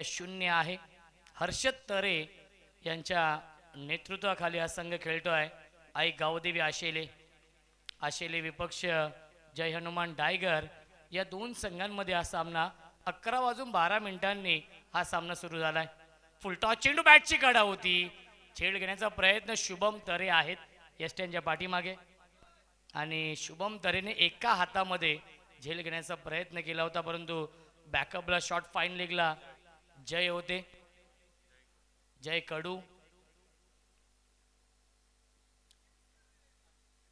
शून्य आहे. हर्षद तरे यांच्या नेतृत्वाखाली हा संघ खेळतोय. आई गावदेवी आशेले आशेले विपक्ष जय हनुमान डायगर या दोन संघांमध्ये हा सामना 11 वाजून 12 मिनिटांनी हा सामना सुरू झालाय. फुलटॉस चेंडू बॅटची कडा होती. झेल घेण्याचा प्रयत्न शुभम तरे आहेत यष्ट्यांच्या पाठीमागे आणि शुभम तरेने एका हातामध्ये झेल घेण्याचा प्रयत्न केला होता, परंतु बॅकअपला शॉट फाईन लेगला जय होते. जय कडू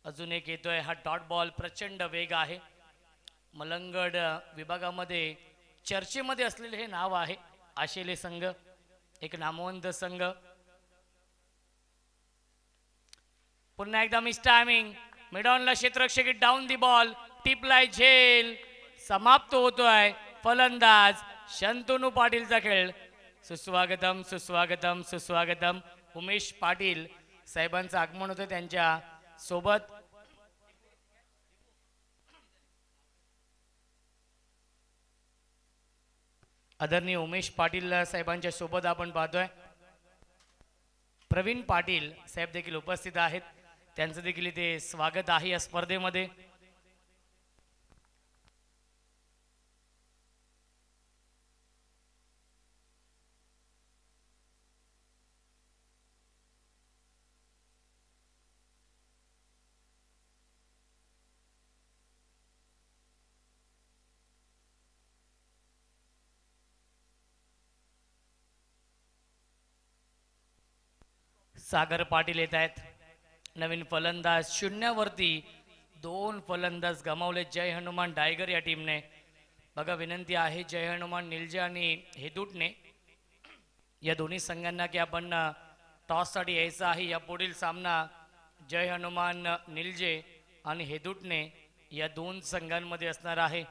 अजून एक येतोय. हा डॉट बॉल प्रचंड वेग आहे. मलंगड विभागामध्ये चर्चेमध्ये असलेले हे नाव आहे आशेले संघ, एक नामवंत संघ. पुन्हा एकदा मिस टायमिंग मिडॉनला क्षेत्ररक्षक डाऊन दी बॉल टिपलाय झेल समाप्त होतोय. फलंदाज शंतनू पाटीलचा खेळ. सुस्वागतम सुस्वागतम सुस्वागतम. उमेश पाटील साहेबांचं आगमन होतं त्यांच्या सोबत. आदरणीय उमेश पाटील साहेबांच्या सोबत आपण पाहतोय प्रवीण पाटील साहेब देखील उपस्थित आहेत. त्यांचं देखील इथे स्वागत आहे या स्पर्धेमध्ये. सागर पाटील येत आहेत. नवीन फलंदाज शून्यावरती 2 फलंदाज गमावले जय हनुमान डायगर या टीमने. बघा विनंती आहे जय हनुमान निलजे आणि हेदूटने या दोन्ही संघांना की आपण टॉससाठी यायचं आहे. या पुढील सामना जय हनुमान निलजे आणि हेदूटने या 2 संघांमध्ये असणार आहे.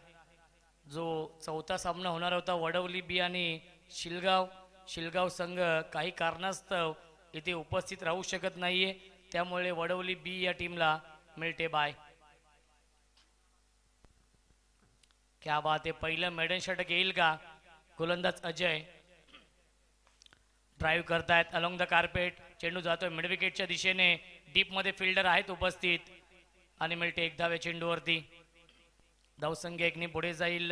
जो चौथा सामना होणार होता वडवली बी आणि शिलगाव संघ काही कारणास्तव इथे उपस्थित राहू शकत नाहीये, त्यामुळे वडवली बी या टीमला मिळते बाय. क्या बात आहे. पहिलं मेडन षटक येईल का? गोलंदाज अजय ड्राईव्ह करतायत अलॉंग द कार्पेट. चेंडू जातोय मिड विकेटच्या दिशेने. डीप मध्ये फिल्डर आहेत उपस्थित आणि मिळते 1 धाव या चेंडूवरती. धावसंख्या 1 ने पुढे जाईल.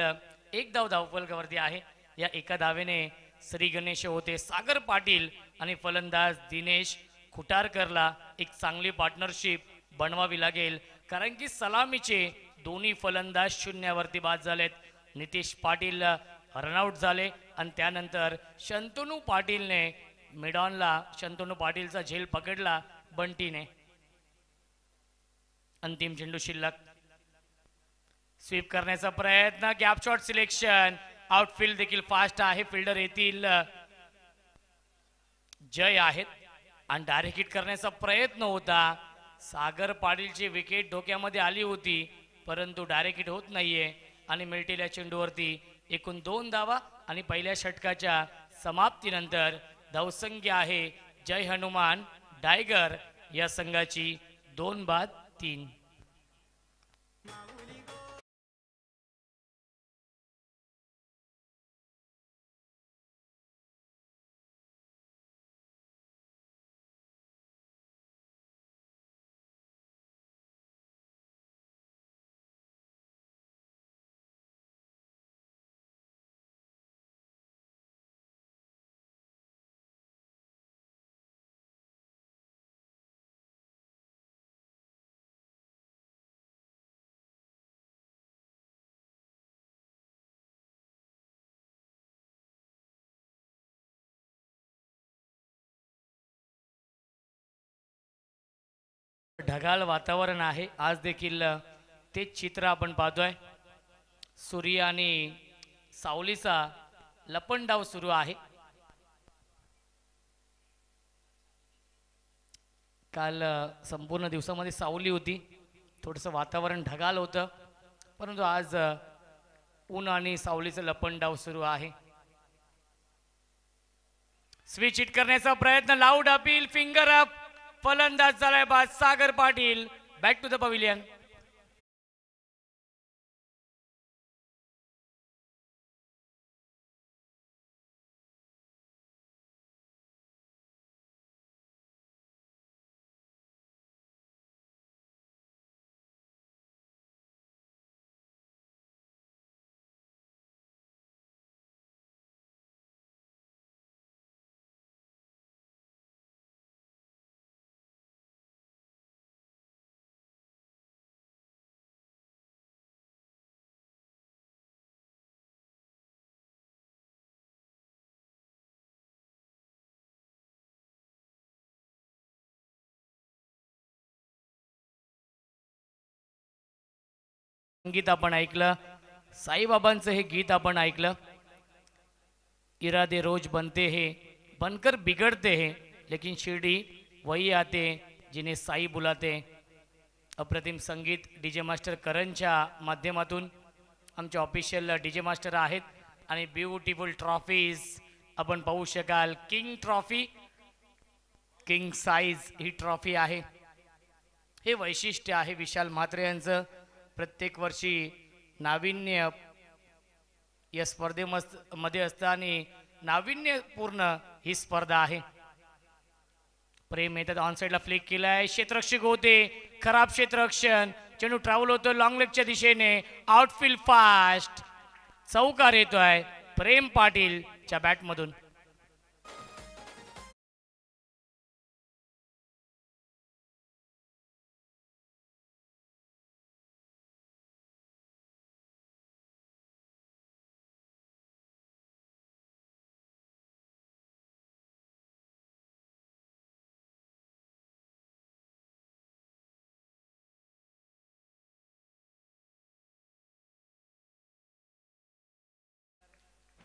1 धाव धावफलकावरती आहे. या एका धावेने श्री गणेश होते. सागर पाटील आणि फलंदाज दिनेश खुटारकरला एक चांगली पार्टनरशिप बनवावी लागेल, कारण की सलामीचे दोन्ही फलंदाज शून्यावरती बाद झालेत. नितीश पाटील रनआउट झाले आणि त्यानंतर शंतनू पाटीलने मिडॉनला शंतनू पाटीलचा झेल पकडला बंटीने. अंतिम चेंडू शिल्लक. स्वीप करण्याचा प्रयत्न. Gap shot selection. आउटफील्ड देखील फास्ट आहे. फिल्डर येथील जय आहेत आणि डायरेक्ट हिट करण्याचा प्रयत्न होता. सागर पाटीलची विकेट धोक्यामध्ये आली होती, परंतु डायरेक्ट हिट होत नाहीये आणि मिळतील या चेंडूवरती एकूण 2 धावा. आणि पहिल्या षटकाच्या समाप्तीनंतर धावसंख्या आहे जय हनुमान डायगर या संघाची 2-3. ढगाळ वातावरण आहे आज देखील. तेच चित्र आपण पाहतोय. सूर्य आणि सावलीचा लपंडाव सुरू आहे. काल संपूर्ण दिवसामध्ये सावली होती, थोडंसं वातावरण ढगाळ होतं, परंतु आज ऊन आणि सावलीचं लपंडाव सुरू आहे. स्विच हिट करण्याचा प्रयत्न. Loud appeal. Finger up. फलंदाज झालाय बाद. Sagar Patil back to the pavilion. संगीत आपण ऐकलं, साईबाबांचं हे गीत आपण ऐकलं, इरादे रोज बनते हैं बनकर बिगड़ते हैं लेकिन शिरडी वही आते जिन्हें साई बुलाते. अप्रतिम संगीत डीजे मास्टर करणच्या माध्यमातून आमचे ऑफिशियल डीजे मास्टर आहेत आणि ब्युटिफुल ट्रॉफीज आपण पाहू शकाल. किंग ट्रॉफी, किंग साईज ही ट्रॉफी आहे. हे वैशिष्ट्य आहे विशाल म्हात्रे यांचं. प्रत्येक वर्षी नाविन्य या स्पर्धेमध्ये असतं आणि नाविन्यपूर्ण ही स्पर्धा आहे. प्रेम येतात ऑन साईडला फ्लिक केलाय, क्षेत्ररक्षक होते, खराब क्षेत्ररक्षण, चेंडू ट्रॅव्हल होतो लॉंग लेगच्या दिशेने, आउटफील्ड फास्ट, चौकार येतोय प्रेम पाटीलच्या बॅटमधून.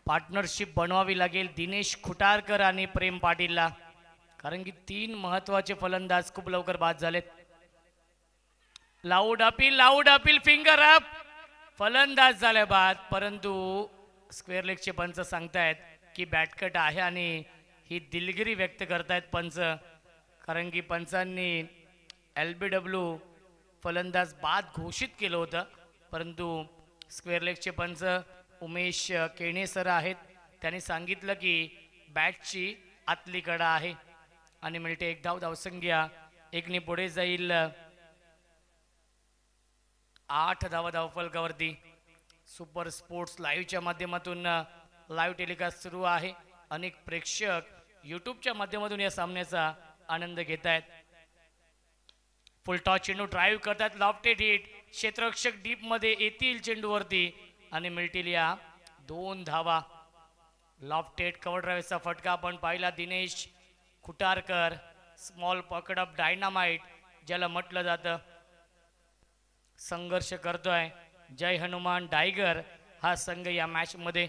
पार्टनरशिप बनवावी लागेल दिनेश खुटारकर आणि प्रेम पाटीलला, कारण की 3 महत्वाचे फलंदाज खूप लवकर बाद झालेत. लाऊड अपील फिंगर अप, फलंदाज झाले बाद, परंतु स्क्वेअर लेगचे पंच सांगतायत की बॅटकट आहे आणि ही दिलगिरी व्यक्त करतायत पंच, कारण की पंचांनी LBW फलंदाज बाद घोषित केलं होतं. परंतु स्क्वेअर लेगचे पंच उमेश केणे सर आहेत, त्यांनी सांगितलं की बॅटची आतली कडा आहे आणि मिळते 1 धाव. धावसंख्या 1ने पुढे जाईल. 8 धावा धावफलकावरती. सुपर स्पोर्ट्स लाईव्हच्या माध्यमातून लाईव्ह टेलिकास्ट सुरू आहे. अनेक प्रेक्षक यूट्यूबच्या माध्यमातून या सामन्याचा आनंद घेत आहेत. फुल टॉस चेंडू ड्राईव्ह करतात, लॉफ्टेड हिट, क्षेत्ररक्षक डीप मध्ये येतील चेंडूवरती आणि मिळतील या 2 धावा. लॉफ्टेड कव्हर ड्राईव्हचा फटका आपण पाहिला. Dinesh Khutarkar small pocket of dynamite ज्याला म्हटलं जातं, संघर्ष करतोय. जय हनुमान डायगर हा संघ या मॅच मध्ये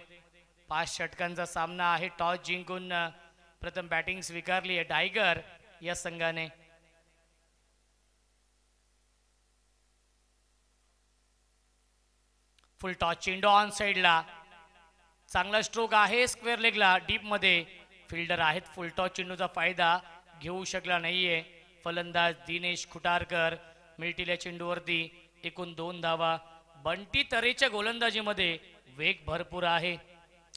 5 षटकांचा सामना आहे. टॉस जिंकून प्रथम बॅटिंग स्वीकारली आहे टायगर या संघाने. फुल टॉस चेंडू ऑन साइडला, चांगला स्ट्रोक आहे स्क्वेअर लेगला, डीप मध्ये फिल्डर आहेत. फुल टॉस चेंडूचा फायदा घेऊ शकला नाहीये फलंदाज दिनेश खुटारकर. मिळतील या चेंडूवरती एकूण 2 धावा. बंटी तरेच्या गोलंदाजीमध्ये वेग भरपूर आहे,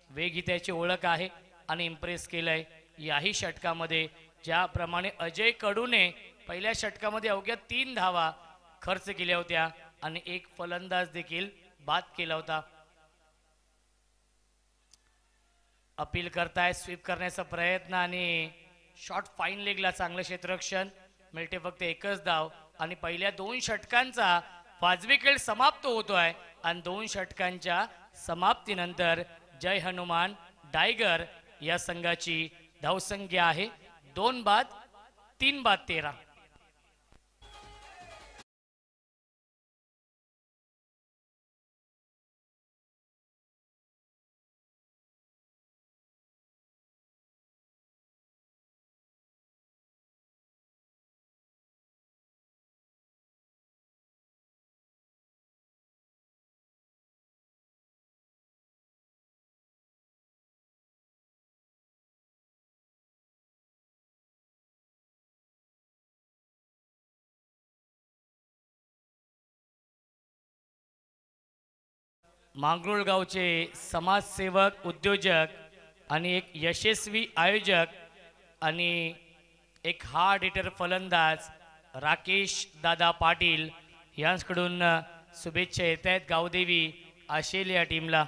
वेग ही त्याची ओळख आहे आणि इम्प्रेस केलंय याही षटकामध्ये. ज्याप्रमाणे अजय कडूने पहिल्या षटकामध्ये अवघ्या 3 धावा खर्च केल्या होत्या आणि एक फलंदाज देखील बाद केला होता. अपील करताय, स्वीप करण्याचा प्रयत्न आणि शॉट फाईन लेगला, चांगलं क्षेत्ररक्षण. मिळते फक्त 1च धाव आणि पहिल्या 2 षटकांचा वाजवी खेळ समाप्त होतोय आणि 2 षटकांच्या समाप्तीनंतर जय हनुमान डायगर या संघाची धावसंख्या आहे 2 बाद 3 बाद 13. मांगरुळ गावचे समाजसेवक, उद्योजक आणि एक यशस्वी आयोजक आणि एक हार्ड हिटर फलंदाज राकेश दादा पाटील यांच्याकडून शुभेच्छा येत आहेत गावदेवी आशेल या टीमला.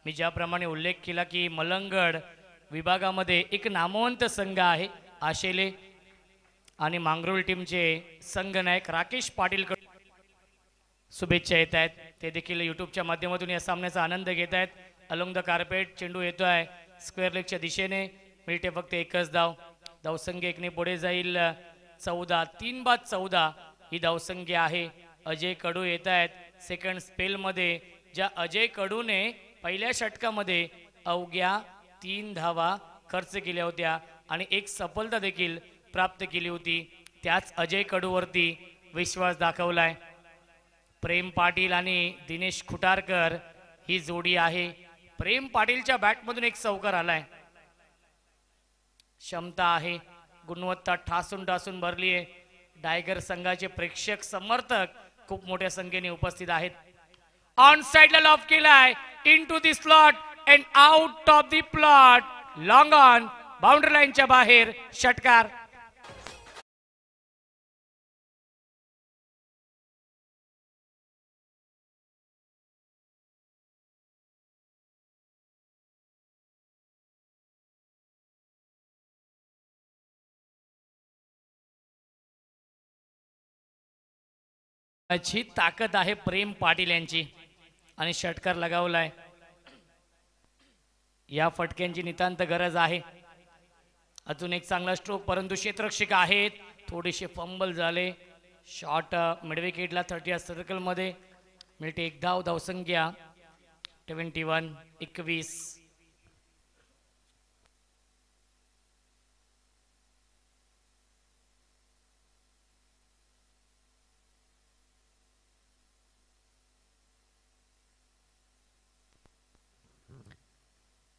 मी ज्याप्रमाणे उल्लेख केला की मलंगड विभागामध्ये एक नामवंत संघ आहे आशेले आणि मांगरुळ टीमचे संघनायक राकेश पाटील शुभेच्छा येत आहेत. ते देखील यूट्यूबच्या माध्यमातून या सामन्याचा आनंद घेत आहेत. अलोंग द कार्पेट चेंडू येतोय स्क्वेअर लेगच्या दिशेने. मिळते फक्त 1च धाव. धावसंख्या 1ने पुढे जाईल. 14 3 बाद 14 ही धावसंख्या आहे. अजय कडू येत आहेत सेकंड स्पेलमध्ये ज्या अजय कडूने पहिल्या षटकामध्ये अवघ्या 3 धावा खर्च केल्या होत्या आणि एक सफलता देखील प्राप्त केली होती. त्याच अजय कडूवरती विश्वास दाखवलाय. प्रेम पाटील आणि दिनेश खुटारकर ही जोडी आहे. प्रेम पाटीलच्या बॅटमधून एक चौकार आलाय. क्षमता आहे, गुणवत्ता ठासून ठासून भरली आहे. टायगर संघाचे प्रेक्षक समर्थक खूप मोठ्या संख्येने उपस्थित आहेत. ऑन साइडला लॉफ केलाय, in to the slot and out of the plot. Long on, boundary लाईनच्या बाहेर षटकार. ची ताकद आहे प्रेम पाटील यांची आणि षटकार लगावलाय. या फटक्यांची नितांत गरज आहे. अजून एक चांगला स्ट्रोक, परंतु क्षेत्ररक्षक आहेत, थोडेसे फंबल झाले. शॉट मिडविकेटला 30 सर्कल मध्ये मिळते. एक धाव, धावसंख्या 21.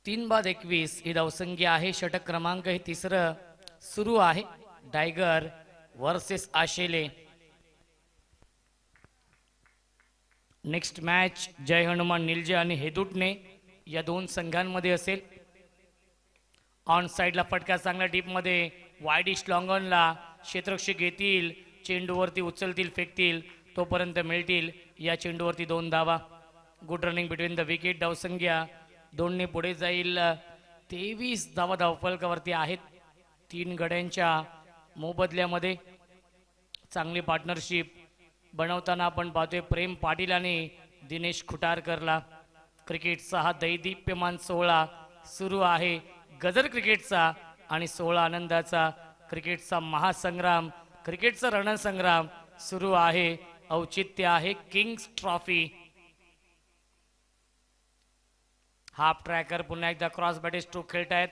तीन बाद 21 ही धावसंख्या आहे. षटक क्रमांक हे तिसरं सुरू आहे. Tiger versus Ashele. Next match Jai Hanuman Nilje आणि हेदुटणे या दोन संघांमध्ये असेल. ऑन साइडला फटका चांगल्या डीप मध्ये, वाईडिश लॉंगॉनला क्षेत्ररक्षक घेतील, चेंडूवरती उचलतील, फेकतील, तोपर्यंत मिळतील. या चेंडूवरती 2 धावा. Good running between the wicket. धावसंख्या 2ने पुढे जाईल. 23 धावा धावफलकावरती आहेत. 3 गड्यांच्या मोबदल्यामध्ये चांगली पार्टनरशिप बनवताना आपण पाहतोय प्रेम पाटील आणि दिनेश खुटारकरला. क्रिकेटचा हा दैदिप्यमान सोहळा सुरू आहे. गजर क्रिकेटचा आणि सोहळा आनंदाचा. क्रिकेटचा महासंग्राम, क्रिकेटचा रणसंग्राम सुरू आहे. औचित्य आहे किंग्स ट्रॉफी. हाफ ट्रॅकर पुन्हा एकदा क्रॉस बॅटे स्ट्रोक खेळतायत.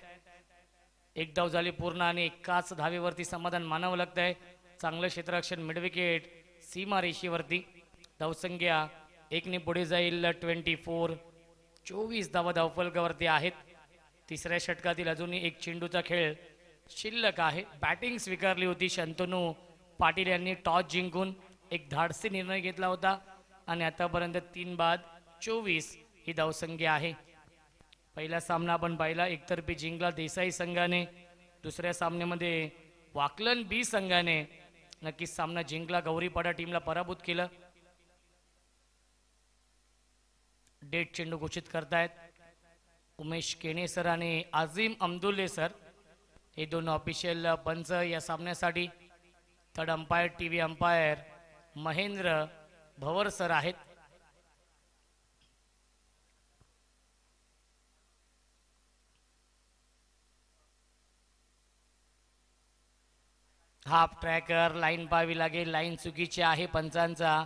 एक धाव झाली पूर्ण आणि एकाच धावेवरती समाधान मानावं लागतंय. चांगलं क्षेत्ररक्षण, मिडविकेट सीमा रेषेवरती. धावसंख्या 1ने पुढे जाईल. 24 धावा धावफलकावरती आहेत. तिसऱ्या षटकातील अजूनही एक चेंडूचा खेळ शिल्लक आहे. बॅटिंग स्वीकारली होती शंतनू पाटील यांनी. टॉस जिंकून एक धाडसी निर्णय घेतला होता आणि आतापर्यंत 3 बाद 24 ही धावसंख्या आहे. पहिला सामना आपण पाहिला, एकतर्फी जिंकला देसाई संघाने. दुसऱ्या सामन्यामध्ये वाकलन बी संघाने नक्कीच सामना जिंकला. गौरीपाडा टीमला पराभूत केलं. डेट चेंडू घोषित करतायत उमेश केणे सर आणि आझिम अमदुल्ले सर, हे दोन ऑफिशियल पंच या सामन्यासाठी. Third umpire TV umpire Mahendra Bhavar sir आहेत. हाफ ट्रॅकर, लाईन पाहावी लागेल. लाईन चुकीची आहे, पंचांचा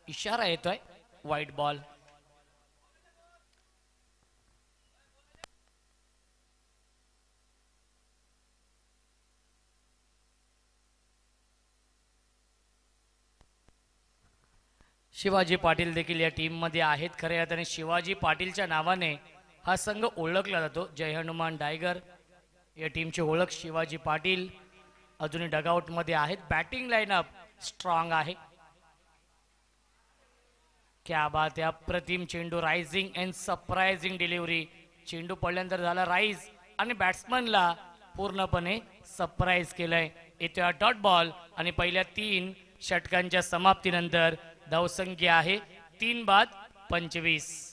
इशारा येतोय. White ball. शिवाजी पाटील देखील या टीम मध्ये आहेत. खऱ्या अर्थाने शिवाजी पाटीलच्या नावाने हा संघ ओळखला जातो. जय हनुमान टायगर या टीमची ओळख शिवाजी पाटील अजूनही डगआउट मध्ये आहेत. बॅटिंग लाईनअप स्ट्रॉंग आहे. क्या बात आहे. अप्रतिम चेंडू, रायझिंग अँड सरप्राइझिंग डिलिव्हरी. चेंडू पडल्यानंतर झाला राईज आणि बॅट्समनला पूर्णपणे सरप्राईज केलंय. येतोय डॉट बॉल आणि पहिल्या 3 षटकांच्या समाप्तीनंतर धावसंख्या आहे 3 बाद 25.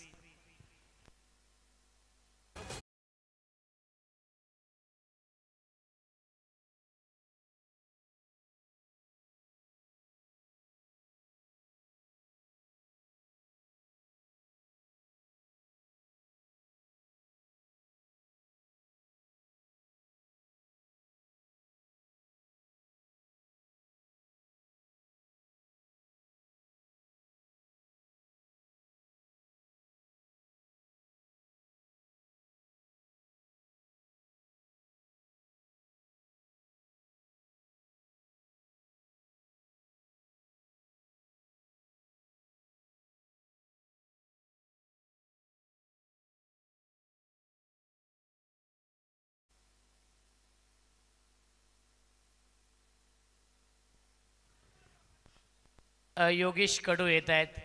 योगेश कडू येत आहेत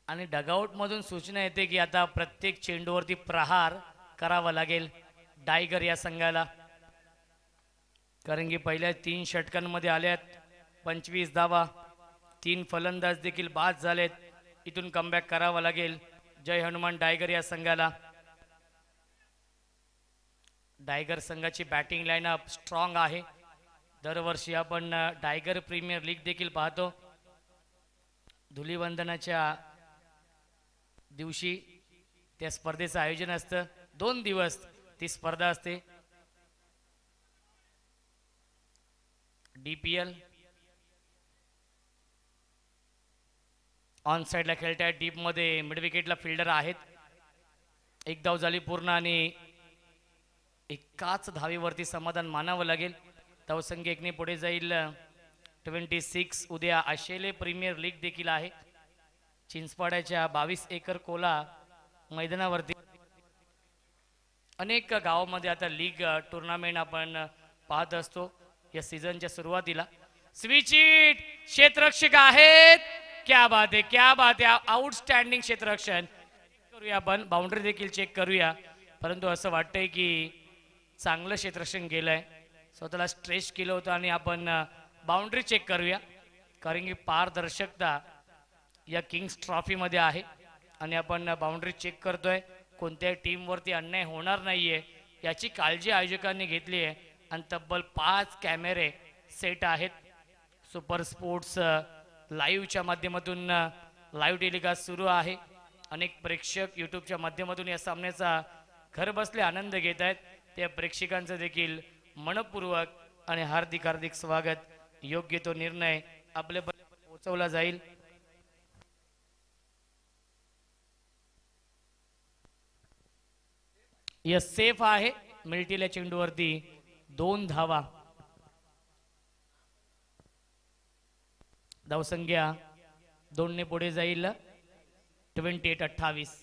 आणि डगआउट मधून सूचना येते की आता प्रत्येक चेंडूवरती प्रहार करावा लागेल टायगर या संघाला, कारण की पहिल्या 3 षटकांमध्ये आल्यात 25 धावा, 3 फलंदाज देखील बाद झालेत. इथून कमबॅक करावा लागेल जय हनुमान टायगर या संघाला. टायगर संघाची बॅटिंग लाईनअप स्ट्रॉंग आहे. दरवर्षी आपण टायगर प्रीमियर लीग देखील पाहतो. धुलीवंदनाच्या दिवशी त्या स्पर्धेचं आयोजन असतं. 2 दिवस ती स्पर्धा असते. DPL ऑन साइडला खेळतायत. डीप मध्ये मिड विकेटला फिल्डर आहेत. 1 धाव झाली पूर्ण आणि एकाच धावेवरती समाधान मानावं लागेल. धावसंख्या 1 ने पुढे जाईल. 26 उद्या आशियाई प्रीमियर लीग देखील आहे. चिंचपाड्याच्या 22 एकर कोला मैदानावरती अनेक गावामध्ये आता लीग टुर्नामेंट आपण पाहत असतो. या सीझनच्या सुरुवातीला स्विच हिट क्षेत्ररक्षक आहेत. क्या बात आहे, क्या बात आहे, आउटस्टँडिंग क्षेत्ररक्षण. करूया आपण बाउंड्री देखील चेक करूया, परंतु असं वाटतंय की चांगलं क्षेत्ररक्षण गेलंय. स्वतःला स्ट्रेच केलं होतं आणि आपण बाउंड्री चेक करूया, कारण की पारदर्शकता या किंग्स ट्रॉफीमध्ये आहे आणि आपण बाउंड्री चेक करतोय. कोणत्याही टीमवरती अन्याय होणार नाहीये याची काळजी आयोजकांनी घेतली आहे आणि तब्बल 5 कॅमेरे सेट आहेत. सुपर स्पोर्ट्स लाईव्हच्या माध्यमातून लाईव्ह टेलिकास्ट सुरू आहे. अनेक प्रेक्षक यूट्यूबच्या माध्यमातून या सामन्याचा घर बसले आनंद घेत आहेत. त्या प्रेक्षकांचं देखील मनपूर्वक आणि हार्दिक हार्दिक स्वागत. योग्य तो निर्णय आपल्यापर्यंत पोहोचवला जाईल. यस, सेफ आहे. मिल्टील्या चेंडूवरती 2 धावा. धावसंख्या 2 ने पुढे जाईल. 28-28.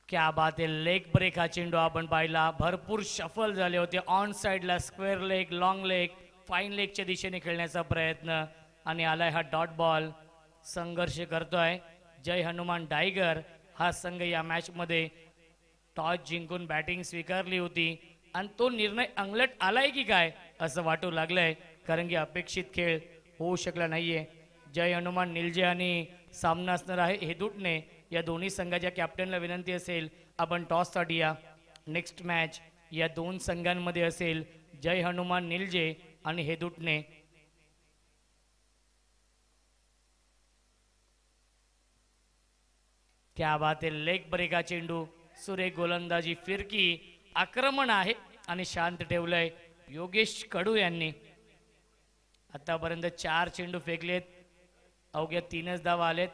क्या बात आहे. लेग ब्रेक हा चेंडू आपण पाहिला. भरपूर शफल झाले होते. ऑन साइडला square leg, long leg, fine लेगच्या दिशेने खेळण्याचा प्रयत्न आणि आलाय हा डॉट बॉल. संघर्ष करतोय जय हनुमान टायगर. हा संघ या मॅच मध्ये टॉस जिंकून बॅटिंग स्वीकारली होती आणि तो निर्णय अंगलट आलाय की काय असं वाटू लागलंय, कारण की अपेक्षित खेळ होऊ शकला नाहीये. जय हनुमान निलजे आणि सामना असणार आहे हेदुटणे. या दोन्ही संघाच्या कॅप्टनला विनंती असेल आपण टॉससाठी या. नेक्स्ट मॅच या 2 संघांमध्ये असेल जय हनुमान निलजे आणि हेदुटणे. क्या बात आहे. लेग ब्रेका चेंडू, सुरेख गोलंदाजी, फिरकी, आक्रमण आहे आणि शांत ठेवलंय योगेश कडू यांनी. आतापर्यंत 4 चेंडू फेकलेत, अवघ्या 3च धावा आलेत.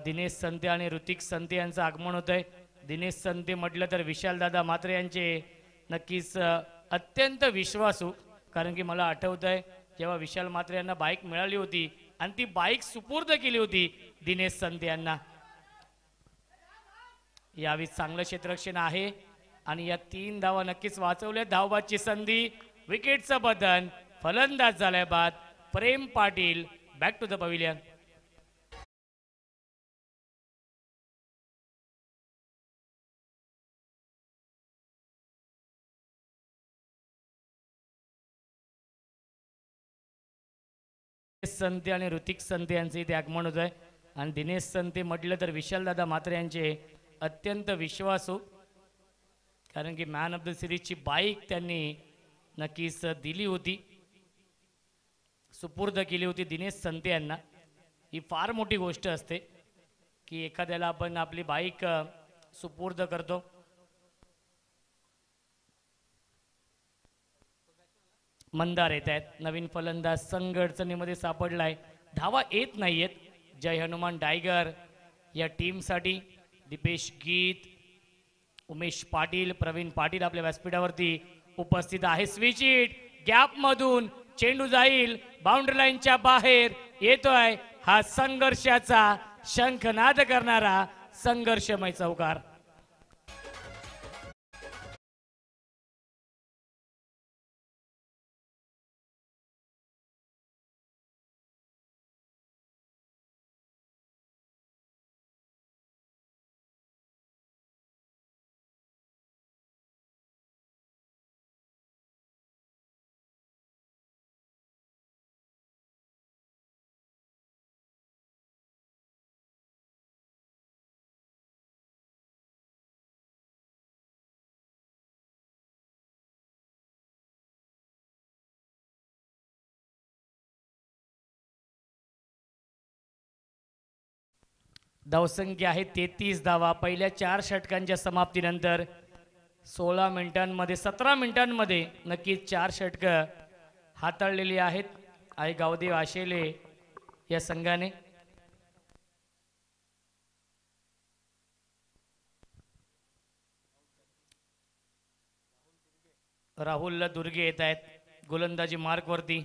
दिनेश संते आणि ऋतिक संते यांचं आगमन होत आहे. दिनेश संते म्हटलं तर विशालदादा मात्रे यांचे नक्कीच अत्यंत विश्वासू, कारण की मला आठवत आहे जेव्हा विशाल मात्रे यांना बाईक मिळाली होती आणि ती बाईक सुपूर्द केली होती दिनेश संते यांना. यावेळी चांगलं क्षेत्ररक्षण आहे आणि या 3 धावा नक्कीच वाचवल्या. धावबादची संधी, विकेटचं बदन, फलंदाज झालाय बाद. Prem Patil back to the pavilion. Sante आणि ऋतिक संते यांचे इथे आगमन होत आहे आणि दिनेश संते म्हटलं तर विशालदादा मात्रे यांचे अत्यंत विश्वासू, कारण की मॅन ऑफ द सिरीजची बाईक त्यांनी नक्कीच दिली होती, सुपूर्द केली होती दिनेश संते यांना. ही फार मोठी गोष्ट असते की एखाद्याला आपण आपली बाईक सुपूर्द करतो. मंदार येत आहेत. नवीन फलंदाज संघ अडचणीमध्ये सापडलाय. धावा येत नाहीयेत जय हनुमान टायगर या टीमसाठी. दीपेश गीत, उमेश पाटील, प्रवीण पाटील आपल्या व्यासपीठावरती उपस्थित आहे. स्विच हिट, गॅप मधून चेंडू जाईल, बाउंड्री लाईनच्या बाहेर येतोय. हा संघर्षाचा शंखनाद करणारा संघर्षमय चौकार. धावसंख्या आहे 33 धावा पहिल्या 4 षटकांच्या समाप्तीनंतर 16 मिनिटांमध्ये 17 मिनिटांमध्ये नक्कीच 4 षटकं हाताळलेली आहेत आई गावदेव आशेले या संघाने. राहुल दुर्गे येत आहेत गोलंदाजी मार्कवरती.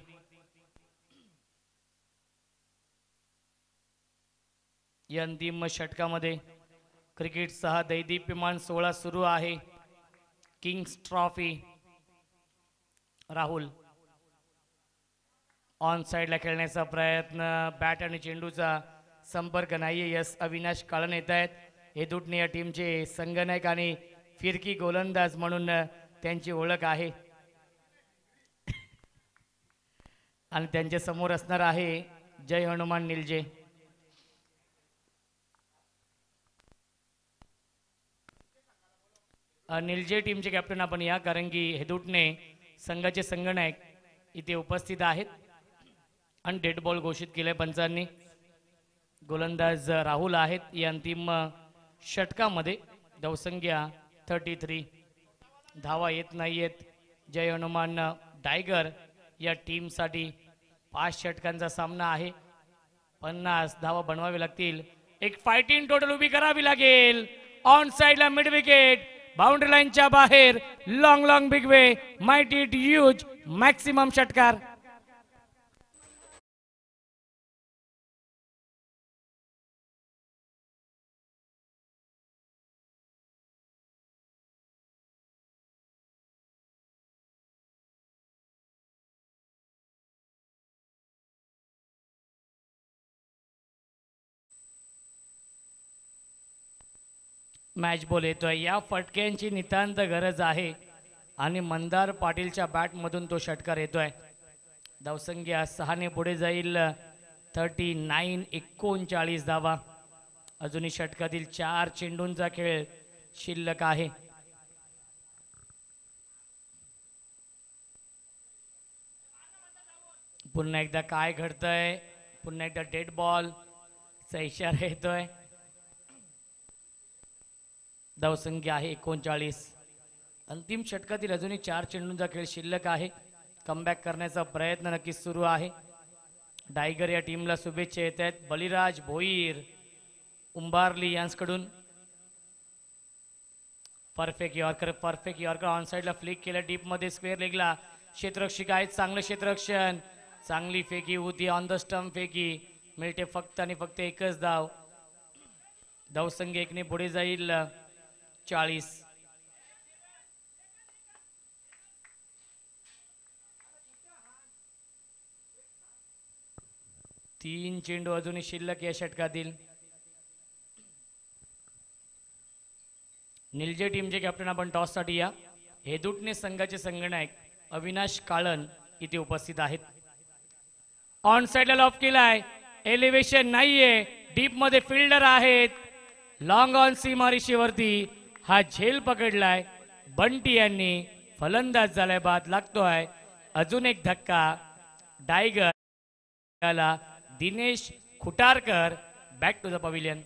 या अंतिम षटकामध्ये क्रिकेट 6 दैदिप्यमान 16 सुरू आहे. Kings trophy. राहुल ऑन साइडला खेळण्याचा प्रयत्न बॅट आणि चेंडूचा संपर्क नाहीये. यस अविनाश काळन येत आहेत. हेदुटणे या टीमचे संगणक आणि फिरकी गोलंदाज म्हणून त्यांची ओळख आहे आणि त्यांच्या समोर असणार आहे जय हनुमान निलजे. निलजे टीमचे कॅप्टन आपण या कारण की हेदुटणे संघाचे संगणक इथे उपस्थित आहेत आणि डेड बॉल घोषित केले पंचांनी. गोलंदाज राहुल आहेत या अंतिम षटकामध्ये. धावसंख्या 33. धावा येत नाहीयेत. जय हनुमान टायगर या टीमसाठी 5 षटकांचा सामना आहे. 50 धावा बनवावे लागतील. एक फायटिंग टोटल उभी करावी लागेल. ऑन साइडला मिड विकेट बाउंड्री लाईनच्या बाहेर. Long long big way mighty it huge maximum षटकार. मॅच बॉल येतोय. या फटक्यांची नितांत गरज आहे आणि मंदार पाटीलच्या बॅटमधून तो षटकार येतोय. धावसंख्या 6 ने पुढे जाईल. 39. 39 धावा. अजूनही षटकातील 4 चेंडूंचा खेळ शिल्लक आहे. पुन्हा एकदा काय घडतंय. पुन्हा एकदा डेड बॉल चा इशारा येतोय. धावसंख्या आहे 39. अंतिम षटकातील अजूनही 4 चेंडूंचा खेळ शिल्लक आहे. कमबॅक करण्याचा प्रयत्न नक्कीच सुरू आहे. टायगर या टीमला शुभेच्छा येत आहेत. बलिराज भोईर उंबारली यांच्याकडून. परफेक्ट यॉर्कर ऑन साइडला फ्लिक केला. डीप मध्ये स्क्वेअर लेगला क्षेत्ररक्षक आहेत. चांगलं क्षेत्ररक्षण. चांगली फेकी होती. ऑन द स्टंप फेकी मिळते फक्त आणि फक्त एकच धाव. धावसंख्या 1 ने पुढे जाईल. 40. 3 चेंडू अजूनही शिल्लक या षटकातील. निलजे टीमचे कॅप्टन आपण टॉस साठी या. हेदुटणे संघाचे संगणक अविनाश काळन इथे उपस्थित आहेत. ऑन साइडला लॉफ केलाय. एलिव्हेशन नाहीये. डीप मध्ये फिल्डर आहेत. लॉंग ऑन सीमारेषे वरती हा झेल पकडलाय. बंटी यांनी फलंदाज झालाय. बाद लागतोय. अजून एक धक्का. Tiger Dinesh Khutarkar back to the pavilion.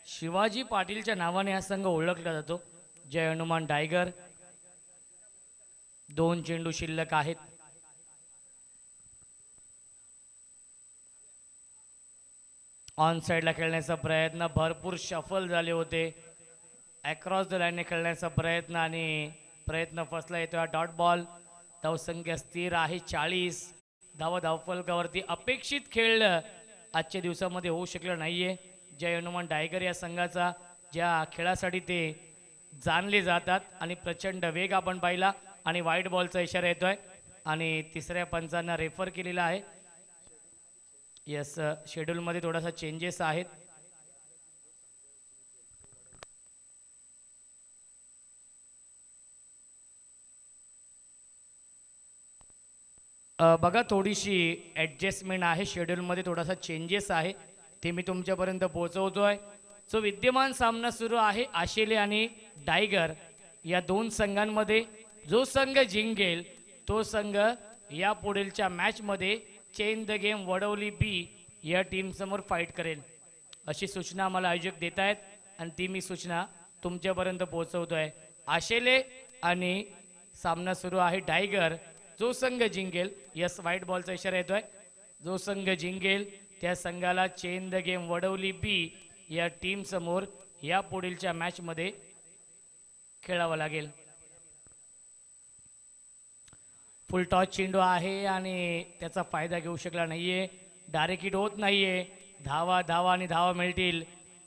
Shivaji पाटीलच्या नावाने हा संघ ओळखला जातो. जय हनुमान टायगर. 2 चेंडू शिल्लक आहेत. ऑन साइडला खेळण्याचा प्रयत्न. भरपूर शफल झाले होते. अक्रॉस द लाईनने खेळण्याचा प्रयत्न आणि प्रयत्न फसला. येतो डॉट बॉल. धावसंख्या स्थिर आहे 40. धावफलकावरती अपेक्षित खेळ आजच्या दिवसामध्ये होऊ शकलं नाहीये. जय हनुमान डायगर या संघाचा, ज्या खेळासाठी ते जाणले जातात आणि प्रचंड वेग आपण पाहिला आणि व्हाईट बॉलचा इशारा येतोय आणि तिसऱ्या पंचांना रेफर केलेला आहे. यस, शेड्यूलमध्ये थोडासा चेंजेस आहेत. बघा, थोडीशी ॲडजस्टमेंट आहे शेड्यूलमध्ये, थोडासा चेंजेस आहे, ते मी तुमच्यापर्यंत पोहोचवतोय. जो विद्यमान सामना सुरू आहे आशेले आणि टायगर या दोन संघांमध्ये, जो संघ जिंकेल तो संघ या पुढीलच्या मॅचमध्ये चेंज द गेम वडवली बी या टीमसमोर फाईट करेल, अशी सूचना आम्हाला आयोजक देत आहेत आणि ती मी सूचना तुमच्यापर्यंत पोहोचवतोय. आशेले आणि सामना सुरू आहे टायगर, जो संघ जिंकेल, यस व्हाईट बॉलचा इशारा येतोय, जो संघ जिंकेल त्या संघाला चेन द गेम वडवली बी या टीम समोर या पुढीलच्या मॅच मध्ये खेळावं लागेल. फुल टॉस चेंडू आहे आणि त्याचा फायदा घेऊ शकला नाहीये, डायरेक्ट हिट होत नाहीये. धावा धावा आणि धावा मिळतील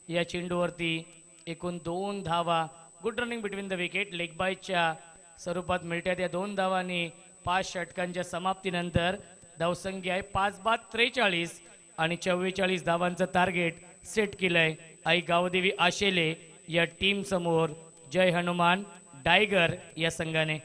या चेंडूवरती, एकूण 2 धावा. Good running between the wicket, leg बायच्या स्वरूपात मिळतात या 2 धावांनी. 5 षटकांच्या समाप्तीनंतर धावसंख्या आहे 5-43 आणि 44 धावांचं टार्गेट सेट केलंय आई गावदेवी आशेले या टीम समोर जय हनुमान टायगर या संघाने.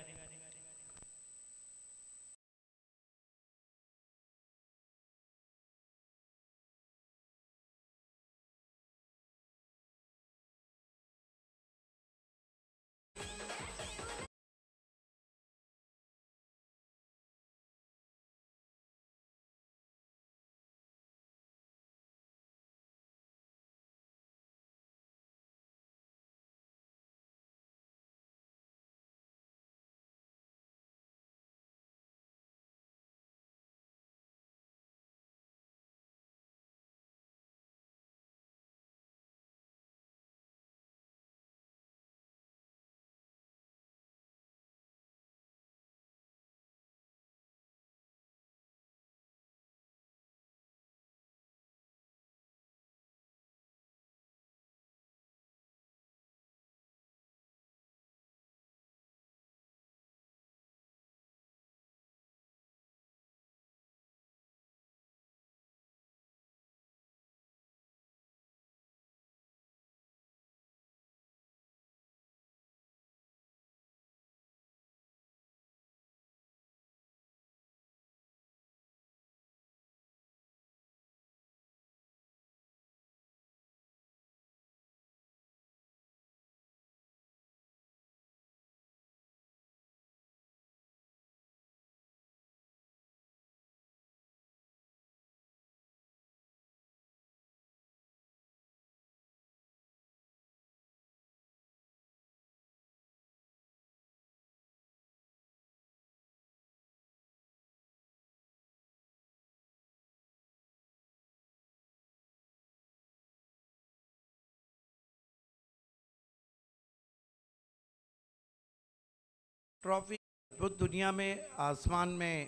ट्रॉफी अद्भुत दुनिया में आसमान में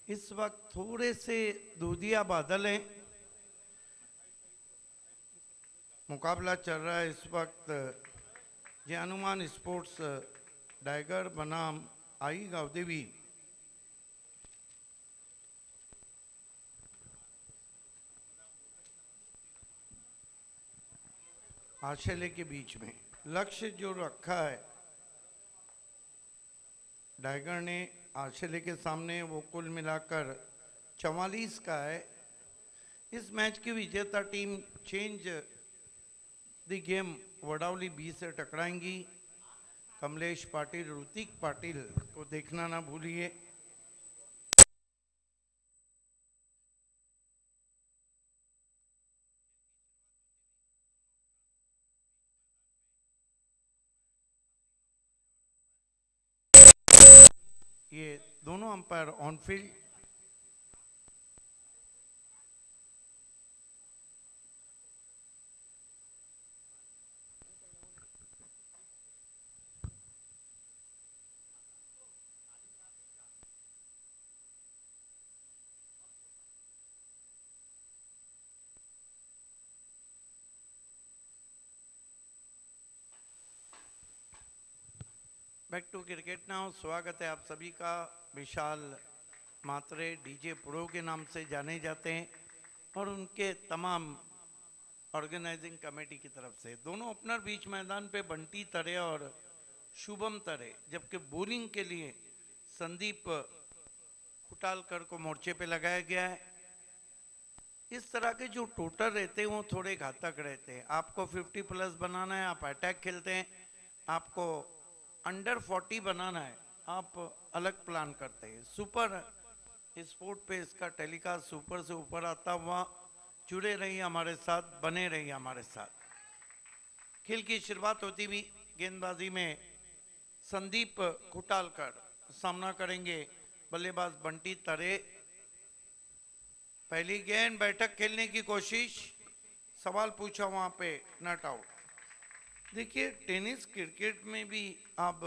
इस वक्त थोड़े से दूधिया बादल हैं। मुकाबला चल रहा है इस वक्त जय हनुमान स्पोर्ट्स टाइगर बनाम आई गावदेवी। आशेले के बीच में लक्ष्य जो रखा है टाइगर ने आशेले के सामने वो कुल मिलाकर 44 का है। इस मैच की विजेता team change the game Wadavali B से टकराएंगी। कमलेश पाटिल, ऋतिक पाटिल को देखना ना भूलिए। ये दोनों umpire on field. Back to cricket now. स्वागत है आप सभी का। विशाल मात्रे डीजे प्रो के नाम से जाने जाते हैं और उनके तमाम ऑर्गेनाइजिंग कमेटी की तरफ से। दोनों ओपनर बीच मैदान पे बंटी तरे और शुभम तरे, जबकि बॉलिंग के लिए संदीप खुटालकर को मोर्चे पे लगाया गया है। इस तरह के जो टोटल रहते हैं वो थोड़े घातक रहते हैं। आपको 50 प्लस बनाना है, आप अटैक खेलते हैं। आपको अंडर 40 बनाना है, आप अलग प्लान करते हैं। सुपर स्पोर्ट पे इसका टेलीकास्ट सुपर से ऊपर आता हुआ। जुड़े रहिए हमारे साथ, बने रहिए हमारे साथ। खेल की शुरुआत होती हुई गेंदबाजी में संदीप खुटालकर सामना करेंगे बल्लेबाज बंटी तरे। पहली गेंद बैठक खेलने की कोशिश, सवाल पूछा वहां पे, नॉट आउट। देखिए टेनिस क्रिकेट में भी अब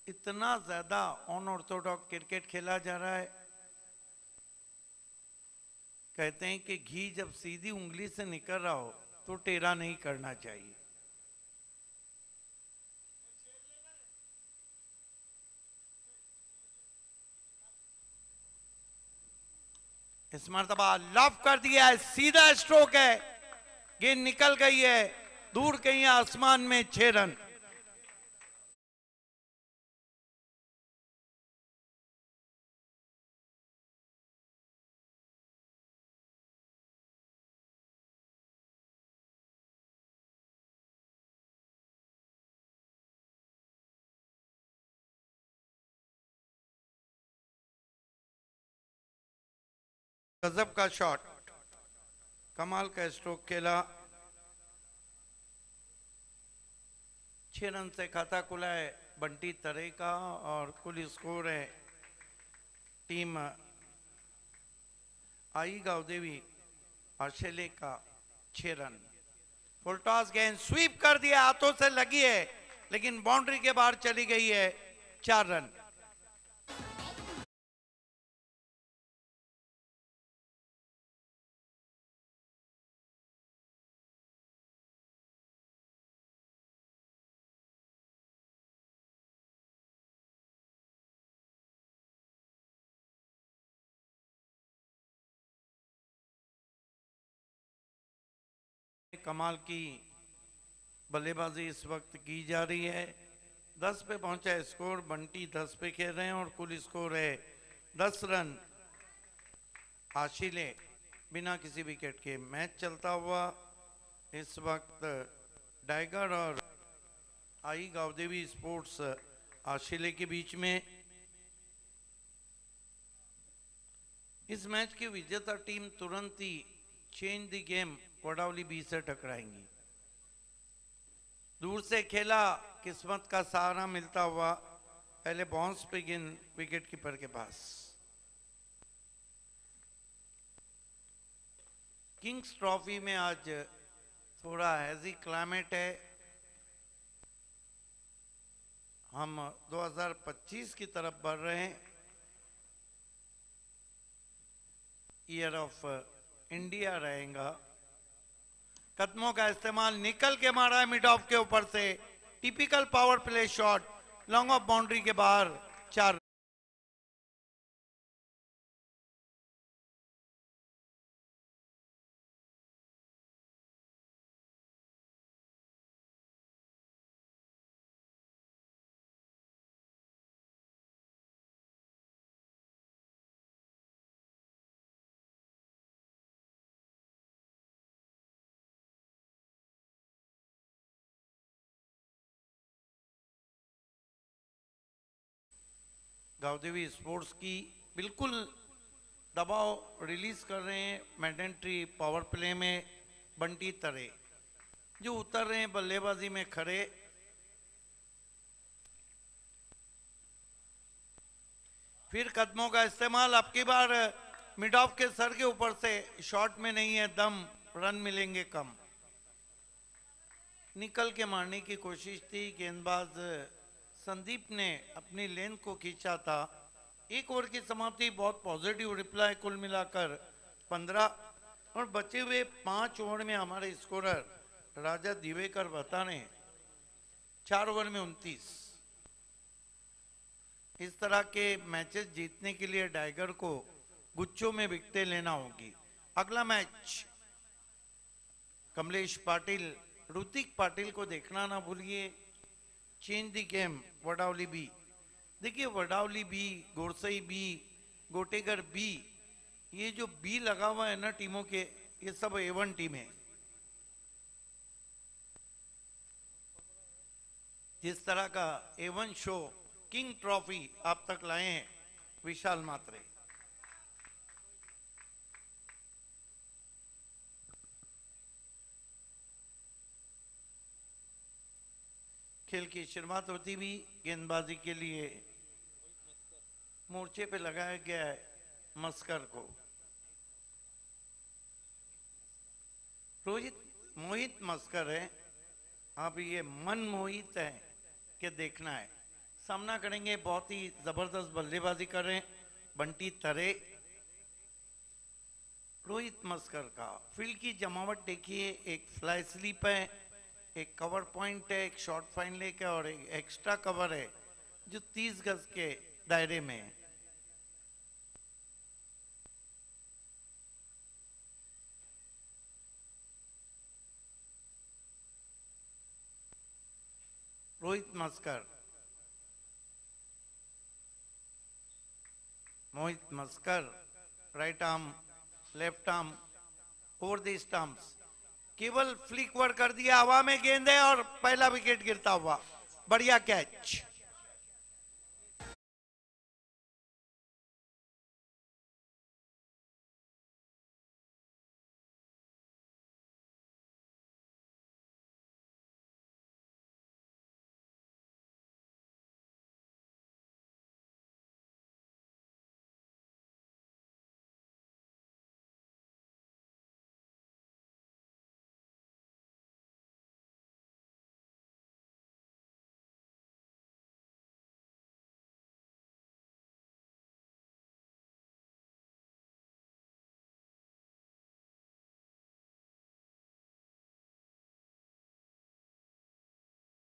इतना ज्यादा अनऑर्थोडॉक्स क्रिकेट खेला जा रहा है। कहते हैं कि घी जब सीधी उंगली से निकल रहा हो तो टेढ़ा नहीं करना चाहिए। इस मर्तबा लॉफ कर दिया है, सीधा स्ट्रोक है, गेंद निकल गई है दूर कहीं आसमान में। 6 रन। गजब का शॉट, कमाल का स्ट्रोक खेला। 6 रन से खाता खुला है बंटी तरे का और कुल स्कोर है टीम आई गावदेवी ऑस्ट्रेलिया का 6 रन। फुल टॉस गेंद स्वीप कर दिया, हाथों से लगी है लेकिन बाउंड्री के बाहर चली गई है। 4 रन। कमाल की बल्लेबाजी इस वक्त की जा रही है। 10 पे पहुंचा है स्कोर, बंटी 10 पे खेल रहे हैं और कुल स्कोर है 10 रन। आशिले बिना किसी विकेट के मैच चलता हुआ इस वक्त टाइगर और आई गावदेवी स्पोर्ट्स आशिले के बीच में। इस मैच की विजेता टीम तुरंत ही change the game Wadavali B से टकराएंगी। दूर से खेला, किस्मत का सहारा मिलता हुआ, पहले बाउंस पे गेंद विकेट कीपर के पास। किंग्स ट्रॉफी में आज थोड़ा हैजी क्लाइमेट है। हम 2025 की तरफ बढ़ रहे हैं। ईयर ऑफ इंडिया रहेगा। कदमों का इस्तेमाल, निकल के मारा है मिड ऑफ के ऊपर से, typical power play shot, long off boundary के बाहर। 4। गावदेवी स्पोर्ट्स की बिल्कुल दबाव रिलीज कर रहे हैं मैडेंट्री पावर प्ले में बंटी तरे, जो उतर रहे हैं बल्लेबाजी में खड़े। फिर कदमों का इस्तेमाल, अब की बार मिड ऑफ के सर के ऊपर से, शॉट में नहीं है दम, रन मिलेंगे कम। निकल के मारने की कोशिश थी, गेंदबाज संदीप ने अपनी लेंथ को खींचा था। 1 ओवर की समाप्ति, बहुत पॉजिटिव रिप्लाई, कुल मिलाकर 15। और बचे हुए 5 ओवर में हमारे स्कोरर राजा दिवेकर बता ने 4 ओवर में 29। इस तरह के मैचेस जीतने के लिए टाइगर को गुच्छों में विकेटें लेना होगी। अगला मैच कमलेश पाटिल, ऋतिक पाटिल को देखना ना भूलिए। चेंज द गेम, वडावली बी। देखिए वडावली बी, गोरसई बी, गोटेगर बी, ये जो बी लगा हुआ है ना टीमों के, ये सब A1 टीम है। जिस तरह का A1 शो किंग ट्रॉफी आप तक लाए हैं विशाल मात्रे। खेल की शुरुआत होती भी गेंदबाजी के लिए मोर्चे पे लगाया गया है मस्कर को। मोहित मस्कर है। अब ये मन मोहित है कि देखना है। सामना करेंगे, बहुत ही जबरदस्त बल्लेबाजी कर रहे हैं बंटी तरे। रोहित मस्कर का फील्ड की जमावट देखिए, एक फ्लाई स्लिप है, एक कवर पॉइंट है, एक शॉर्ट फाइन लेके और एक एक्स्ट्रा कवर है जो 30 गज के दायरे में है। Rohit Maskar, Mohit Maskar, right arm, left arm, over the stumps, केवल फ्लिक वर्क कर दिया, हवा में गेंद है और पहला विकेट गिरता हुआ, बढ़िया कैच।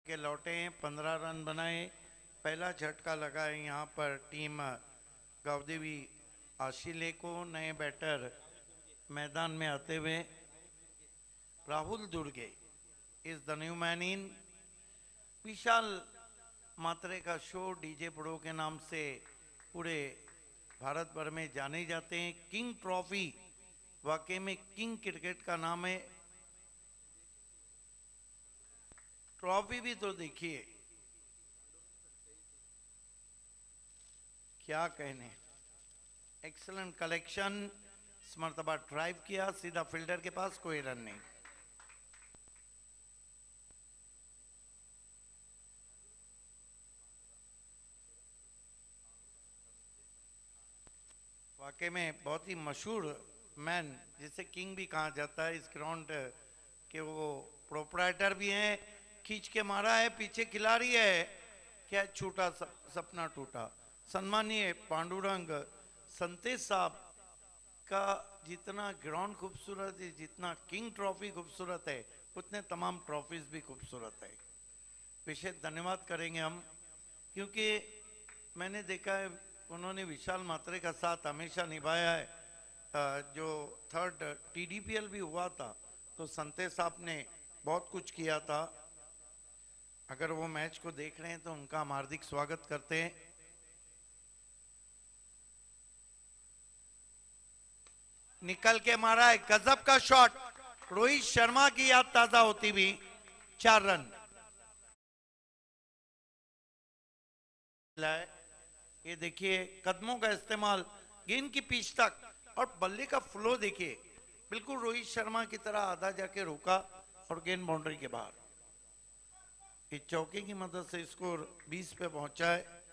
के लौटे हैं, 15 रन बनाए, पहला झटका लगा है यहाँ पर टीम गावदेवी आशिले को। नए बैटर मैदान में आते हुए राहुल दुर्गे इस द न्यू मैन इन। विशाल मात्रे का शो डीजे प्रो के नाम से पूरे भारत भर में जाने जाते हैं। किंग ट्रॉफी वाकई में किंग क्रिकेट का नाम है। ट्रॉफी भी तो देखिए क्या कहने, एक्सीलेंट कलेक्शन। इस मर्तबा ड्राइव किया सीधा फील्डर के पास, कोई रन नहीं। वाकई में बहुत ही मशहूर मैन, जिसे किंग भी कहा जाता है इस ग्राउंड के, वो प्रोपराइटर भी हैं। खींच के मारा है, पीछे खिलाड़ी है, क्या छूटा सपना टूटा। सम्मानीय पांडुरंग संतेश साहब का जितना ग्राउंड खूबसूरत है, जितना किंग ट्रॉफी खूबसूरत है, उतने तमाम ट्रॉफीज भी खूबसूरत है। विशेष धन्यवाद करेंगे हम, क्योंकि मैंने देखा है उन्होंने विशाल मात्रे का साथ हमेशा निभाया है। जो थर्ड TDPL भी हुआ था तो संतेश साहब ने बहुत कुछ किया था। अगर वो मैच को देख रहे हैं तो उनका हम हार्दिक स्वागत करते हैं। निकल के मारा है, गजब का शॉट। रोहित शर्मा की याद ताजा होती भी 4 रन। ये देखिए कदमों का इस्तेमाल, गेंद की पिच तक, और बल्ले का फ्लो देखिए, बिल्कुल रोहित शर्मा की तरह आधा जाके रोका और गेंद बाउंड्री के बाहर। इस चौके की मदद से स्कोर 20 पे पहुंचा है।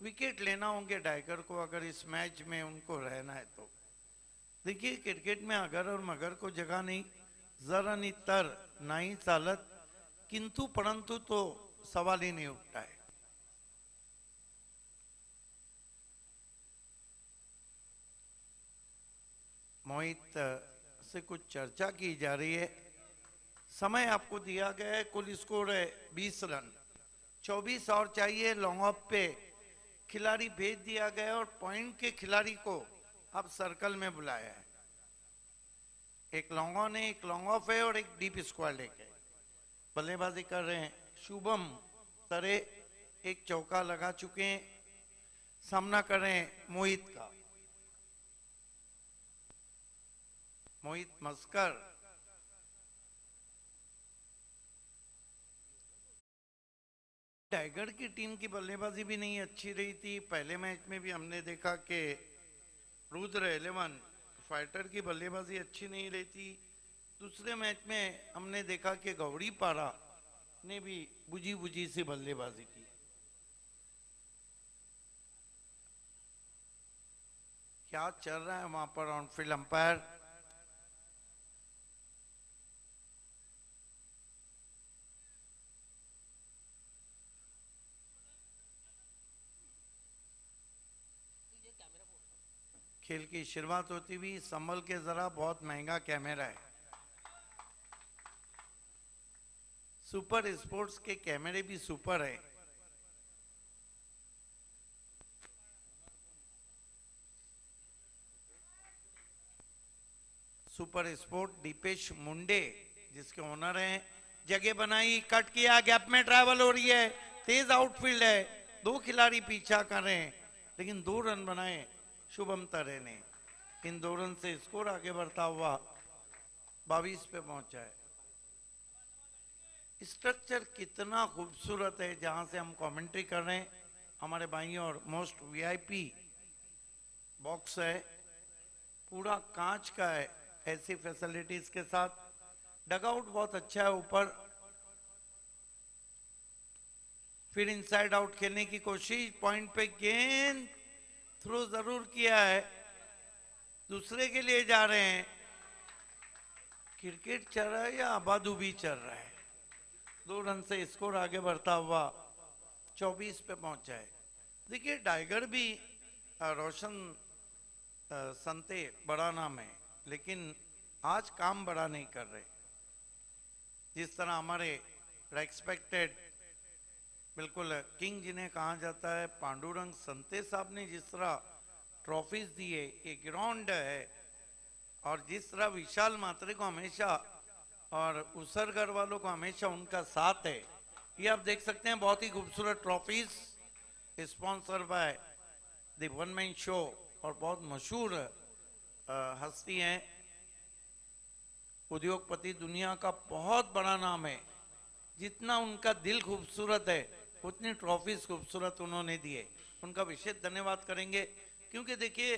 विकेट लेना होंगे टाइगर को अगर इस मैच में उनको रहना है तो। देखिए क्रिकेट में अगर और मगर को जगह नहीं, जरा नहीं तर ना ही सालत, किंतु परंतु तो सवाल ही नहीं उठता है। मोहित से कुछ चर्चा की जा रही है। समय आपको दिया गया है, कुल स्कोर है 20 रन। 24 और चाहिए। लॉन्ग ऑफ पे खिलाड़ी भेज दिया गया और पॉइंट के खिलाड़ी को अब सर्कल में बुलाया है। एक लॉन्ग ऑन है, एक लॉन्ग ऑफ है और एक डीप स्क्वायर लेके बल्लेबाजी कर रहे हैं। शुभम तरे एक चौका लगा चुके हैं, सामना कर रहे हैं मोहित का। मोहित मस्कर टाइगर की टीम की बल्लेबाजी भी नहीं अच्छी रही थी। पहले मैच में भी हमने देखा कि रुद्र 11 फाइटर की बल्लेबाजी अच्छी नहीं रही थी। दूसरे मैच में हमने देखा कि गौरी पारा ने भी बुझी बुझी सी बल्लेबाजी की। क्या चल रहा है वहां पर ऑन फील्ड अंपायर? खेल की शुरुआत होती हुई संभल के जरा, बहुत महंगा कैमरा है। सुपर स्पोर्ट्स के कैमरे भी सुपर है। सुपर स्पोर्ट दीपेश मुंडे जिसके ओनर हैं, जगह बनाई, कट किया, गैप में ट्रैवल हो रही है, तेज आउटफील्ड है, दो खिलाड़ी पीछा कर रहे हैं, लेकिन 2 रन बनाए शुभम तरे ने। इन 2 रन से स्कोर आगे बढ़ता हुआ 22 पे पहुंचा है। स्ट्रक्चर कितना खूबसूरत है जहां से हम कमेंट्री कर रहे हैं। हमारे भाइयों और मोस्ट वीआईपी बॉक्स है, पूरा कांच का है, ऐसी फैसिलिटीज के साथ। डगआउट बहुत अच्छा है ऊपर। फिर इनसाइड आउट खेलने की कोशिश, पॉइंट पे गेंद थ्रो जरूर किया है, दूसरे के लिए जा रहे हैं। क्रिकेट चल रहा है या आबादूबी चल रहा है? 2 रन से स्कोर आगे बढ़ता हुआ 24 पे पहुंचा है। देखिए टाइगर भी रोशन संते बड़ा नाम है, लेकिन आज काम बड़ा नहीं कर रहे। जिस तरह हमारे रेस्पेक्टेड बिल्कुल किंग जिन्हें कहा जाता है पांडुरंग संते साहब ने जिस तरह ट्रॉफीज दिए, एक ग्राउंड है, और जिस तरह विशाल मात्रे को हमेशा और उसरगर वालों को हमेशा उनका साथ है, ये आप देख सकते हैं। बहुत ही खूबसूरत trophies sponsor by the one man show, और बहुत मशहूर हस्ती हैं, उद्योगपति, दुनिया का बहुत बड़ा नाम है। जितना उनका दिल खूबसूरत है उतनी ट्रॉफीज खूबसूरत उन्होंने दिए। उनका विशेष धन्यवाद करेंगे, क्योंकि देखिए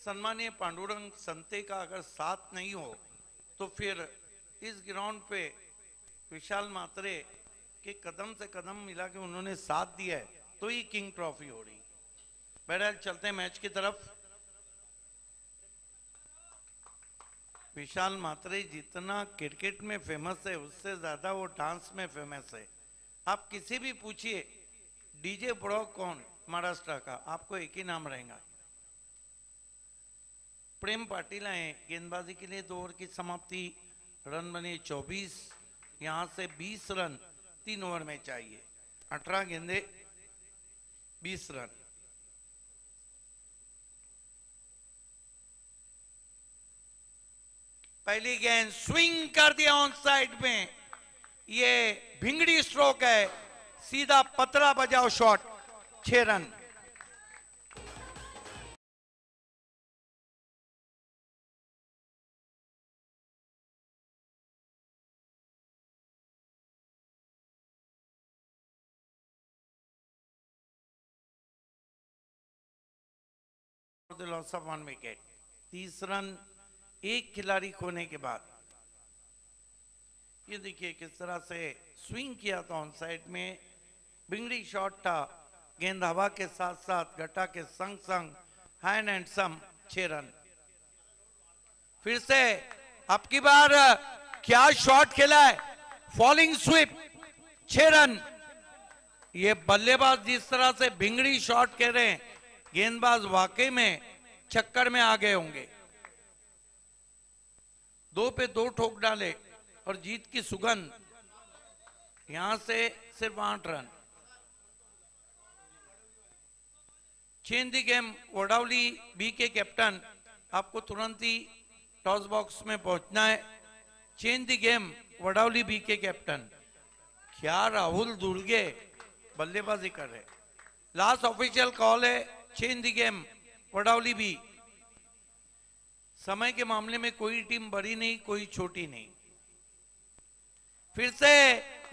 सम्मानीय पांडुरंग संते का अगर साथ नहीं हो तो फिर इस ग्राउंड पे विशाल मात्रे के कदम से कदम मिला के उन्होंने साथ दिया है, तो ही किंग ट्रॉफी हो रही। बहरहाल चलते हैं मैच की तरफ। विशाल मात्रे जितना क्रिकेट में फेमस है उससे ज्यादा वो डांस में फेमस है। आप किसी भी पूछिए डीजे ब्रॉक कौन महाराष्ट्र का, आपको एक ही नाम रहेगा, प्रेम पाटिल आए गेंदबाजी के लिए। 2 ओवर की समाप्ति, रन बने 24, यहां से 20 रन 3 ओवर में चाहिए। 18 गेंदे 20 रन। पहली गेंद स्विंग कर दिया ऑन साइड में, ये भिंगड़ी स्ट्रोक है, सीधा पतला बजाओ shot, 6 run. Loss of 1 wicket, 30 run एक खिलाड़ी खोने के बाद। ये देखिए किस तरह से स्विंग किया था ऑन साइड में, बिंगड़ी शॉट था, गेंद हवा के साथ साथ गटा के संग संग हैंड एंड सम, 6 रन। फिर से अब की बार क्या शॉट खेला है, फॉलिंग स्वीप, 6 रन। ये बल्लेबाज जिस तरह से भिंगड़ी शॉट कह रहे हैं, गेंदबाज वाकई में चक्कर में आ गए होंगे। 2 पे 2 ठोक डाले और जीत की सुगंध। यहां से सिर्फ 8 run. Change the game Wadavali B के कैप्टन, आपको तुरंत ही टॉस बॉक्स में पहुंचना है। Change the game Wadavali B के कैप्टन। क्या राहुल दुर्गे बल्लेबाजी कर रहे? लास्ट ऑफिशियल कॉल है, change the game Wadavali B. समय के मामले में कोई टीम बड़ी नहीं, कोई छोटी नहीं। फिर से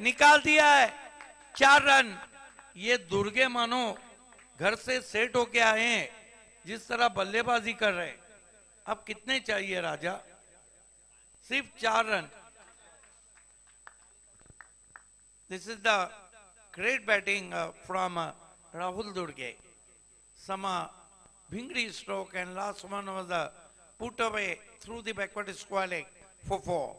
निकाल दिया है, 4 रन। ये दुर्गे मानो घर से सेट होके आए हैं, जिस तरह बल्लेबाजी कर रहे हैं। अब कितने चाहिए राजा? सिर्फ 4 run. This is the great batting from Rahul Durge. Some Bhingri stroke and last one was put away through the backward square leg for 4.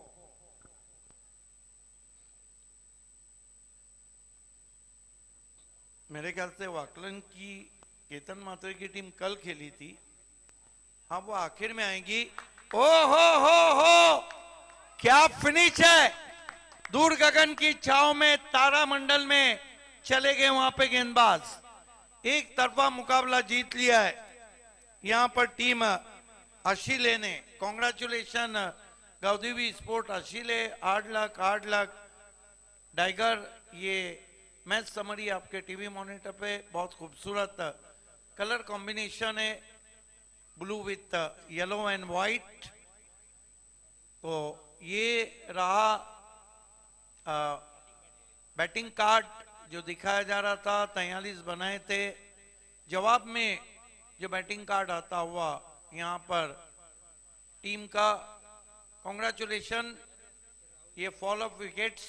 मेरे ख्याल से वाकलन की केतन मात्रे की टीम कल खेली थी, हाँ वो आखिर में आएंगी। ओ हो, क्या फिनिश है! दूर गगन की छाव में तारामंडल में चले गए वहां पे गेंदबाज। एक तरफा मुकाबला जीत लिया है यहां पर टीम अशीले ने। Congratulation Gavdevi sport Ashele. 8 lakh tiger. ये मैच समरी आपके टीवी मॉनिटर पे बहुत खूबसूरत कलर कॉम्बिनेशन है, blue with yellow and white. तो ये रहा बैटिंग कार्ड जो दिखाया जा रहा था। 43 बनाए थे। जवाब में जो बैटिंग कार्ड आता हुआ यहां पर टीम का। कॉन्ग्रेचुलेशन। ये fall of wickets.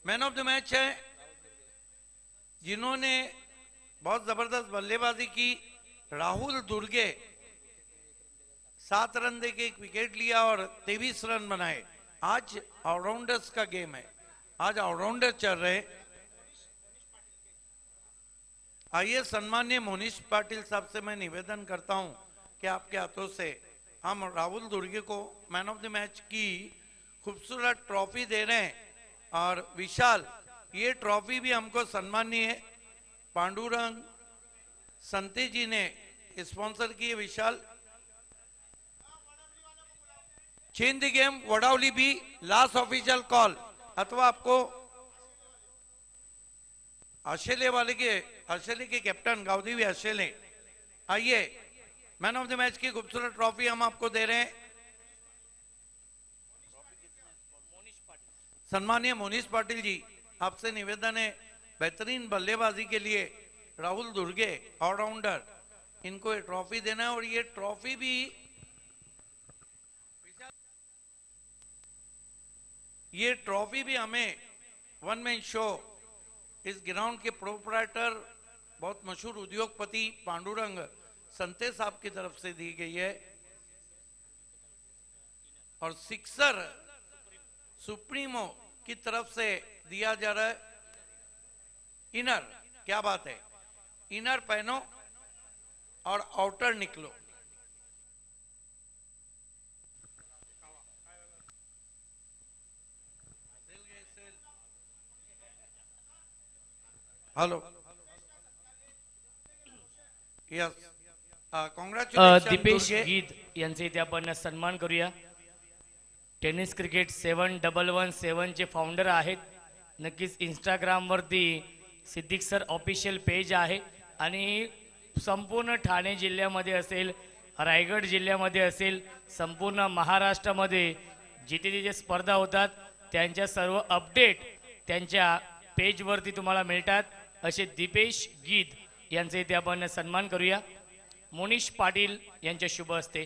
Man of the match है जिन्होंने बहुत जबरदस्त बल्लेबाजी की, राहुल दुर्गे। 7 रन देके 1 विकेट लिया और 23 रन बनाए। आज ऑलराउंडर्स का गेम है, आज ऑलराउंडर चल रहे। आइए सम्माननीय मोनीश पाटिल साहब से मैं निवेदन करता हूं कि आपके हाथों से हम राहुल दुर्गे को मैन ऑफ द मैच की खूबसूरत ट्रॉफी दे रहे हैं। और विशाल, ये ट्रॉफी भी हमको सम्माननीय पांडुरंग संते जी ने स्पॉन्सर की है। Vishal, change the game Wadavali B, last official call. अथवा आपको आशेले के कैप्टन गाउदीवी आशेले, आइए मैन ऑफ द मैच की खूबसूरत ट्रॉफी हम आपको दे रहे हैं। सम्मानीय मोनीश पाटिल जी, आपसे निवेदन है बेहतरीन बल्लेबाजी के लिए राहुल दुर्गे ऑलराउंडर, इनको ये ट्रॉफी देना है। और ये ट्रॉफी भी हमें वन मैन शो इस ग्राउंड के प्रोपराइटर बहुत मशहूर उद्योगपति पांडुरंग संते साहब की तरफ से दी गई है। और सिक्सर सुप्रीमो की तरफ से दिया जा रहा है इनर। क्या बात है! इनर पहनो और आउटर निकलो। हेलो, यस, कॉन्ग्रॅच्युलेशन दीपेश गीत यांचे इथे आपण सन्मान करूया। टेनिस क्रिकेट 7117 चे फाउंडर आहेत। नक्कीच इंस्टाग्राम वरती सिद्दीक सर ऑफिशियल पेज आहे आणि संपूर्ण ठाणे जिल्ह्यामध्ये असेल, रायगड जिल्ह्यामध्ये असेल, संपूर्ण महाराष्ट्रामध्ये जिथे जिथे स्पर्धा होतात त्यांच्या सर्व अपडेट त्यांच्या पेजवरती तुम्हाला मिळतात। असे दीपेश गीत यांचे इथे आपण सन्मान करूया। मोनीश पाटील यांच्या शुभ हस्ते